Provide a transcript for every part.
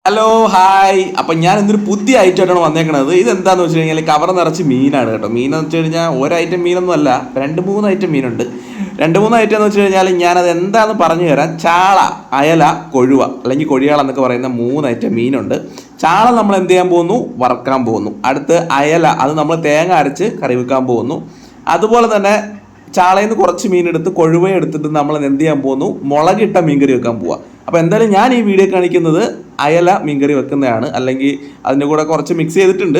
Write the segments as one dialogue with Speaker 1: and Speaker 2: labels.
Speaker 1: Hello hi. അപ്പം ഞാൻ ഇന്നൊരു പുതിയ ഐറ്റമായിട്ടാണ് വന്നേക്കണത്. ഇതെന്താന്ന് വെച്ച് കഴിഞ്ഞാൽ കവർ നിറച്ച് മീനാണ് കേട്ടോ. മീനെന്ന് വെച്ച് കഴിഞ്ഞാൽ ഒരൈറ്റം മീനൊന്നും അല്ല, രണ്ട് മൂന്ന് ഐറ്റം മീനുണ്ട്. രണ്ട് മൂന്ന് ഐറ്റം എന്ന് വെച്ച് കഴിഞ്ഞാൽ ഞാനത് എന്താണെന്ന് പറഞ്ഞു തരാം. ചാള, അയല, കൊഴുവ അല്ലെങ്കിൽ കൊഴിയാള എന്നൊക്കെ പറയുന്ന മൂന്ന് ഐറ്റം മീനുണ്ട്. ചാള നമ്മൾ എന്ത് ചെയ്യാൻ പോകുന്നു? വറക്കാൻ പോകുന്നു. അടുത്ത് അയല, അത് നമ്മൾ തേങ്ങ അരച്ച് കറി വെക്കാൻ പോകുന്നു. അതുപോലെ തന്നെ ചാളയിൽ നിന്ന് കുറച്ച് മീനെടുത്ത് കൊഴുവ എടുത്തിട്ട് നമ്മൾ എന്ത് ചെയ്യാൻ പോകുന്നു? മുളകിട്ട മീൻകറി വെക്കാൻ പോവുക. അപ്പോൾ എന്തായാലും ഞാൻ ഈ വീഡിയോ കാണിക്കുന്നത് അയല മീൻകറി വെക്കുന്നതാണ്, അല്ലെങ്കിൽ അതിൻ്റെ കൂടെ കുറച്ച് മിക്സ് ചെയ്തിട്ടുണ്ട്.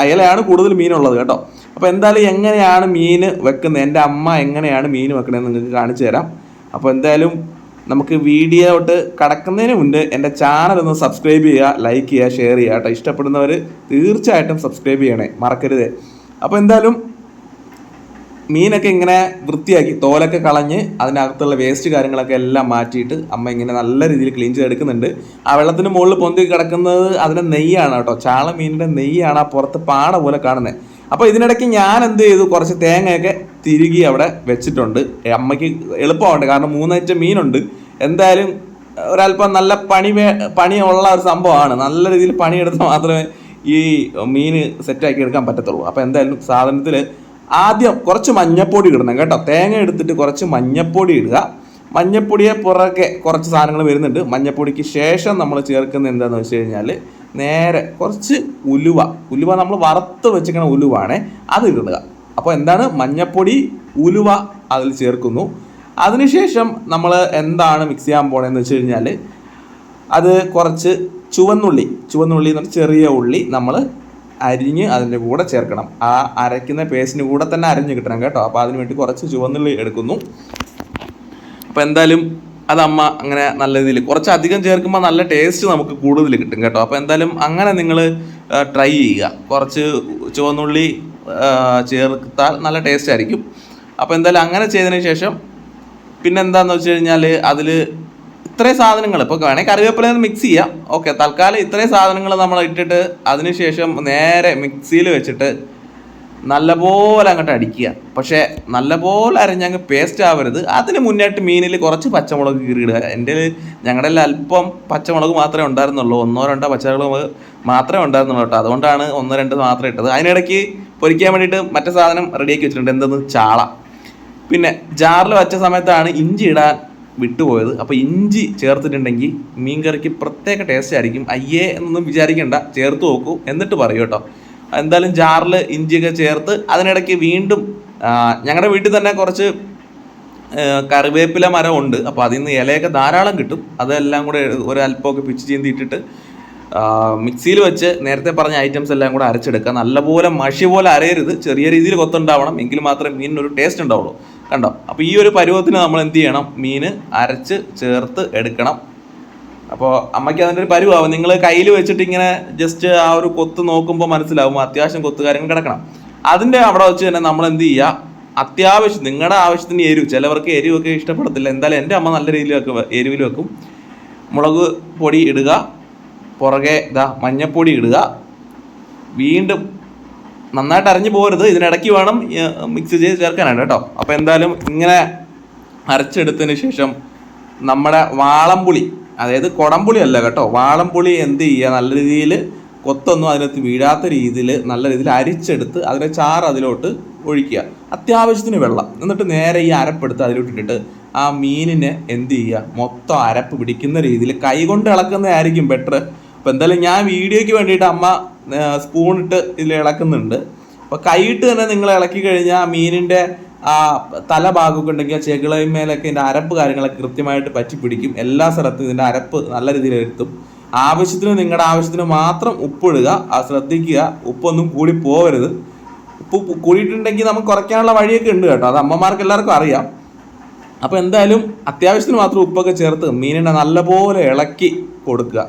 Speaker 1: അയലയാണ് കൂടുതൽ മീനുള്ളത് കേട്ടോ. അപ്പോൾ എന്തായാലും എങ്ങനെയാണ് മീൻ വെക്കുന്നത്, എൻ്റെ അമ്മ എങ്ങനെയാണ് മീൻ വെക്കണമെന്ന് നിങ്ങൾക്ക് കാണിച്ചു തരാം. അപ്പോൾ എന്തായാലും നമുക്ക് വീഡിയോട്ട് കടക്കുന്നതിന് മുൻപ് എൻ്റെ ചാനൽ ഒന്ന് സബ്സ്ക്രൈബ് ചെയ്യുക, ലൈക്ക് ചെയ്യുക, ഷെയർ ചെയ്യുക കേട്ടോ. ഇഷ്ടപ്പെടുന്നവർ തീർച്ചയായിട്ടും സബ്സ്ക്രൈബ് ചെയ്യണേ, മറക്കരുത്. അപ്പോൾ എന്തായാലും മീനൊക്കെ ഇങ്ങനെ വൃത്തിയാക്കി തോലൊക്കെ കളഞ്ഞ് അതിനകത്തുള്ള വേസ്റ്റ് കാര്യങ്ങളൊക്കെ എല്ലാം മാറ്റിയിട്ട് അമ്മ ഇങ്ങനെ നല്ല രീതിയിൽ ക്ലീൻ ചെയ്തെടുക്കുന്നുണ്ട്. ആ വെള്ളത്തിന് മുകളിൽ പൊന്തി കിടക്കുന്നത് അതിൻ്റെ നെയ്യാണ് കേട്ടോ. ചാള മീനിൻ്റെ നെയ്യാണ് ആ പുറത്ത് പാട പോലെ കാണുന്നത്. അപ്പോൾ ഇതിനിടയ്ക്ക് ഞാൻ എന്ത് ചെയ്തു? കുറച്ച് തേങ്ങയൊക്കെ തിരുകി അവിടെ വെച്ചിട്ടുണ്ട്. അമ്മയ്ക്ക് എളുപ്പമുണ്ട്, കാരണം മൂന്നൈറ്റം മീനുണ്ട്. എന്തായാലും ഒരല്പം നല്ല പണിയുള്ള ഒരു സംഭവമാണ്. നല്ല രീതിയിൽ പണിയെടുത്താൽ മാത്രമേ ഈ മീൻ സെറ്റാക്കി എടുക്കാൻ പറ്റത്തുള്ളൂ. അപ്പോൾ എന്തായാലും സാധനത്തിൽ ആദ്യം കുറച്ച് മഞ്ഞപ്പൊടി ഇടണം കേട്ടോ. തേങ്ങ എടുത്തിട്ട് കുറച്ച് മഞ്ഞപ്പൊടി ഇടുക. മഞ്ഞപ്പൊടിയെ പുറകെ കുറച്ച് സാധനങ്ങൾ വരുന്നുണ്ട്. മഞ്ഞപ്പൊടിക്ക് ശേഷം നമ്മൾ ചേർക്കുന്നത് എന്താണെന്ന് വെച്ച് കഴിഞ്ഞാൽ നേരെ കുറച്ച് ഉലുവ നമ്മൾ വറുത്ത് വെച്ചിരിക്കണ ഉലുവാണ്, അത് ഇടുക. അപ്പോൾ എന്താണ്? മഞ്ഞപ്പൊടി, ഉലുവ അതിൽ ചേർക്കുന്നു. അതിനുശേഷം നമ്മൾ എന്താണ് മിക്സ് ചെയ്യാൻ പോണതെന്ന് വെച്ച് കഴിഞ്ഞാൽ അത് കുറച്ച് ചുവന്നുള്ളി എന്ന് പറഞ്ഞാൽ ചെറിയ ഉള്ളി നമ്മൾ അരിഞ്ഞ് അതിൻ്റെ കൂടെ ചേർക്കണം. ആ അരയ്ക്കുന്ന പേസ്റ്റിന് കൂടെ തന്നെ അരിഞ്ഞ് കിട്ടണം കേട്ടോ. അപ്പോൾ അതിന് വേണ്ടി കുറച്ച് ചുവന്നുള്ളി എടുക്കുന്നു. അപ്പോൾ എന്തായാലും അത് അമ്മ അങ്ങനെ നല്ല രീതിയിൽ കുറച്ച് അധികം ചേർക്കുമ്പോൾ നല്ല ടേസ്റ്റ് നമുക്ക് കൂടുതൽ കിട്ടും കേട്ടോ. അപ്പോൾ എന്തായാലും അങ്ങനെ നിങ്ങൾ ട്രൈ ചെയ്യുക. കുറച്ച് ചുവന്നുള്ളി ചേർത്താൽ നല്ല ടേസ്റ്റ് ആയിരിക്കും. അപ്പോൾ എന്തായാലും അങ്ങനെ ചെയ്തതിന് ശേഷം പിന്നെന്താണെന്ന് വെച്ച് കഴിഞ്ഞാൽ അതിൽ ഇത്രയും സാധനങ്ങൾ ഇപ്പോൾ വേണമെങ്കിൽ കറിവേപ്പില മിക്സ് ചെയ്യാം. ഓക്കെ, തൽക്കാലം ഇത്രയും സാധനങ്ങൾ നമ്മൾ ഇട്ടിട്ട് അതിനുശേഷം നേരെ മിക്സിയിൽ വെച്ചിട്ട് നല്ലപോലെ അങ്ങോട്ട് അടിക്കുക. പക്ഷേ നല്ലപോലെ അരഞ്ഞങ്ങ് പേസ്റ്റ് ആവരുത്. അതിന് മുന്നേട്ട് മീനിൽ കുറച്ച് പച്ചമുളക് കീറിയിടുക. ഞങ്ങളുടെ അല്പം പച്ചമുളക് മാത്രമേ ഉണ്ടായിരുന്നുള്ളൂ, 1-2 പച്ചമുളക് മാത്രമേ ഉണ്ടായിരുന്നുള്ളൂ കേട്ടോ. അതുകൊണ്ടാണ് 1-2 മാത്രമേ ഇട്ടത്. അതിനിടയ്ക്ക് പൊരിക്കാൻ വേണ്ടിയിട്ട് മറ്റേ സാധനം റെഡിയാക്കി വെച്ചിട്ടുണ്ട്. എന്തെന്ന്? ചാള. പിന്നെ ജാറിൽ വെച്ച സമയത്താണ് ഇഞ്ചി ഇടാൻ വിട്ടുപോയത്. അപ്പോൾ ഇഞ്ചി ചേർത്തിട്ടുണ്ടെങ്കിൽ മീൻ കറിക്ക് പ്രത്യേക ടേസ്റ്റ് ആയിരിക്കും. അയ്യേ എന്നൊന്നും വിചാരിക്കേണ്ട, ചേർത്ത് നോക്കൂ എന്നിട്ട് പറയൂ കേട്ടോ. എന്തായാലും ജാറിൽ ഇഞ്ചിയൊക്കെ ചേർത്ത് അതിനിടയ്ക്ക് വീണ്ടും ഞങ്ങളുടെ വീട്ടിൽ തന്നെ കുറച്ച് കറിവേപ്പില മരം ഉണ്ട്. അപ്പോൾ അതിൽ നിന്ന് ഇലയൊക്കെ ധാരാളം കിട്ടും. അതെല്ലാം കൂടെ ഒരല്പമൊക്കെ പിച്ച് ചീന്തിയിട്ടിട്ട് മിക്സിയിൽ വെച്ച് നേരത്തെ പറഞ്ഞ ഐറ്റംസ് എല്ലാം കൂടെ അരച്ചെടുക്കുക. നല്ലപോലെ മഷി പോലെ അരയരുത്, ചെറിയ രീതിയിൽ കൊത്തുണ്ടാവണം, എങ്കിൽ മാത്രമേ മീനിനൊരു ടേസ്റ്റ് ഉണ്ടാവുള്ളൂ. കണ്ടോ? അപ്പോൾ ഈ ഒരു പരുവത്തിന് നമ്മൾ എന്ത് ചെയ്യണം? മീൻ അരച്ച് ചേർത്ത് എടുക്കണം. അപ്പോൾ അമ്മയ്ക്ക് അതിൻ്റെ ഒരു പരുവാകും. നിങ്ങൾ കയ്യിൽ വെച്ചിട്ട് ഇങ്ങനെ ജസ്റ്റ് ആ ഒരു കൊത്ത് നോക്കുമ്പോൾ മനസ്സിലാവും അത്യാവശ്യം കൊത്ത് കാര്യങ്ങൾ കിടക്കണം. അതിൻ്റെ അവിടെ വെച്ച് തന്നെ നമ്മൾ എന്ത് ചെയ്യുക? അത്യാവശ്യം നിങ്ങളുടെ ആവശ്യത്തിന് എരിവ്, ചിലവർക്ക് എരിവൊക്കെ ഇഷ്ടപ്പെടത്തില്ല. എന്തായാലും എൻ്റെ അമ്മ നല്ല രീതിയിൽ എരിവിൽ വെക്കും. മുളക് പൊടി ഇടുക, പുറകെ മഞ്ഞപ്പൊടി ഇടുക. വീണ്ടും നന്നായിട്ട് അരഞ്ഞു പോകരുത്, ഇതിനിടയ്ക്ക് വേണം മിക്സ് ചെയ്ത് ചേർക്കാനാണ് കേട്ടോ. അപ്പോൾ എന്തായാലും ഇങ്ങനെ അരച്ചെടുത്തതിന് ശേഷം നമ്മുടെ വാളംപുളി, അതായത് കുടംപുളി അല്ല കേട്ടോ, വാളംപുളി എന്ത് ചെയ്യുക? നല്ല രീതിയിൽ കൊത്തൊന്നും അതിനകത്ത് വീഴാത്ത രീതിയിൽ നല്ല രീതിയിൽ അരിച്ചെടുത്ത് അതിൻ്റെ ചാറ് അതിലോട്ട് ഒഴിക്കുക. അത്യാവശ്യത്തിന് വെള്ളം, എന്നിട്ട് നേരെ ഈ അരപ്പെടുത്ത് അതിലോട്ടിട്ടിട്ട് ആ മീനിനെ എന്ത് ചെയ്യുക? മൊത്തം അരപ്പ് പിടിക്കുന്ന രീതിയിൽ കൈകൊണ്ട് ഇളക്കുന്നതായിരിക്കും ബെറ്റർ. അപ്പോൾ എന്തായാലും ഞാൻ വീഡിയോയ്ക്ക് വേണ്ടിയിട്ട് അമ്മ സ്പൂണിട്ട് ഇതിൽ ഇളക്കുന്നുണ്ട്. അപ്പോൾ കൈയിട്ട് തന്നെ നിങ്ങൾ ഇളക്കി കഴിഞ്ഞാൽ മീനിൻ്റെ ആ തലഭാഗമൊക്കെ ഉണ്ടെങ്കിൽ ആ ചെകിളമേലൊക്കെ ഇതിൻ്റെ അരപ്പ് കാര്യങ്ങളൊക്കെ കൃത്യമായിട്ട് പറ്റി പിടിക്കും. എല്ലാ സ്ഥലത്തും ഇതിൻ്റെ അരപ്പ് നല്ല രീതിയിൽ എത്തും. നിങ്ങളുടെ ആവശ്യത്തിന് മാത്രം ഉപ്പിടുക, ശ്രദ്ധിക്കുക, ഉപ്പൊന്നും കൂടി പോകരുത്. ഉപ്പ് കൂടിയിട്ടുണ്ടെങ്കിൽ നമുക്ക് കുറയ്ക്കാനുള്ള വഴിയൊക്കെ ഉണ്ട് കേട്ടോ, അത് അമ്മമാർക്ക് എല്ലാവർക്കും അറിയാം. അപ്പോൾ എന്തായാലും അത്യാവശ്യത്തിന് മാത്രം ഉപ്പൊക്കെ ചേർത്ത് മീനിനെ നല്ലപോലെ ഇളക്കി കൊടുക്കുക.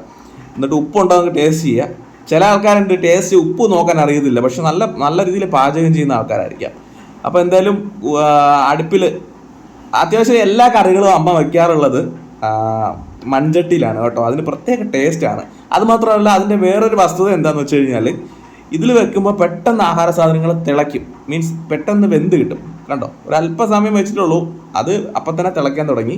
Speaker 1: എന്നിട്ട് ഉപ്പുണ്ടോ എന്ന് ടേസ്റ്റ് ചെയ്യുക. ചില ആൾക്കാരുണ്ട് ടേസ്റ്റ് ഉപ്പ് നോക്കാൻ അറിയത്തില്ല, പക്ഷെ നല്ല രീതിയിൽ പാചകം ചെയ്യുന്ന ആൾക്കാരായിരിക്കാം. അപ്പോൾ എന്തായാലും അടുപ്പിൽ അത്യാവശ്യം എല്ലാ കറികളും അമ്മ വയ്ക്കാറുള്ളത് മൺചട്ടിയിലാണ് കേട്ടോ. അതിന് പ്രത്യേക ടേസ്റ്റാണ്. അതുമാത്രമല്ല, അതിൻ്റെ വേറൊരു വസ്തുത എന്താണെന്ന് വെച്ച് കഴിഞ്ഞാൽ ഇതിൽ വെക്കുമ്പോൾ പെട്ടെന്ന് ആഹാര സാധനങ്ങൾ തിളയ്ക്കും. മീൻസ് പെട്ടെന്ന് വെന്ത് കിട്ടും. കണ്ടോ? ഒരല്പസമയം വെച്ചിട്ടുള്ളൂ, അത് അപ്പം തന്നെ തിളയ്ക്കാൻ തുടങ്ങി.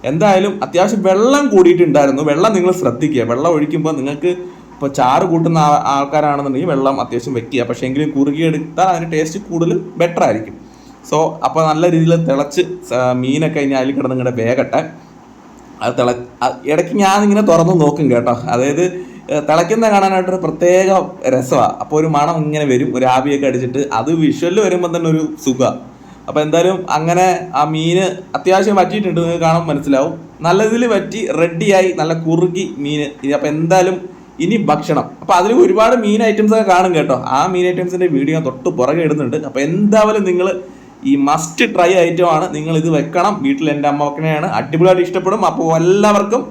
Speaker 1: എന്തായാലും അത്യാവശ്യം വെള്ളം കൂടിയിട്ടുണ്ടായിരുന്നു. വെള്ളം നിങ്ങൾ ശ്രദ്ധിക്കുക. വെള്ളം ഒഴിക്കുമ്പോൾ നിങ്ങൾക്ക് ഇപ്പോൾ ചാറ് കൂട്ടുന്ന ആൾക്കാരാണെന്നുണ്ടെങ്കിൽ വെള്ളം അത്യാവശ്യം വെക്കുക. പക്ഷേ എങ്കിലും കുറുകിയെടുത്താൽ അതിന് ടേസ്റ്റ് കൂടുതൽ ബെറ്റർ ആയിരിക്കും. സോ അപ്പോൾ നല്ല രീതിയിൽ തിളച്ച് മീനൊക്കെ കഴിഞ്ഞാൽ അതിൽ കിടന്ന് ഇങ്ങനെ വേകട്ടെ. അത് ഇടയ്ക്ക് ഞാനിങ്ങനെ തുറന്ന് നോക്കും കേട്ടോ. അതായത് തിളയ്ക്കുന്ന കാണാനായിട്ടൊരു പ്രത്യേക രസമാണ്. അപ്പോൾ ഒരു മണം ഇങ്ങനെ വരും, ഒരു ആവിയൊക്കെ അടിച്ചിട്ട് അത് വിഷ്വലിൽ വരുമ്പോൾ തന്നെ ഒരു സുഖമാണ്. അപ്പോൾ എന്തായാലും അങ്ങനെ ആ മീന് അത്യാവശ്യം വറ്റിയിട്ടുണ്ട്, നിങ്ങൾക്ക് കാണാൻ മനസ്സിലാവും. നല്ല ഇതിൽ വറ്റി റെഡിയായി, നല്ല കുറുകി മീൻ. അപ്പോൾ എന്തായാലും ഇനി ഭക്ഷണം. അപ്പോൾ അതിൽ ഒരുപാട് മീൻ ഐറ്റംസ് ഒക്കെ കാണും കേട്ടോ. ആ മീൻ ഐറ്റംസിൻ്റെ വീഡിയോ ഞാൻ തൊട്ട് പുറകെ ഇടുന്നുണ്ട്. അപ്പോൾ എന്തായാലും നിങ്ങൾ ഈ മസ്റ്റ് ട്രൈ ഐറ്റം ആണ്, നിങ്ങൾ ഇത് വെക്കണം വീട്ടിൽ. എൻ്റെ അമ്മ വെക്കണയാണ്, അടിപൊളിയായിട്ട് ഇഷ്ടപ്പെടും. അപ്പോൾ എല്ലാവർക്കും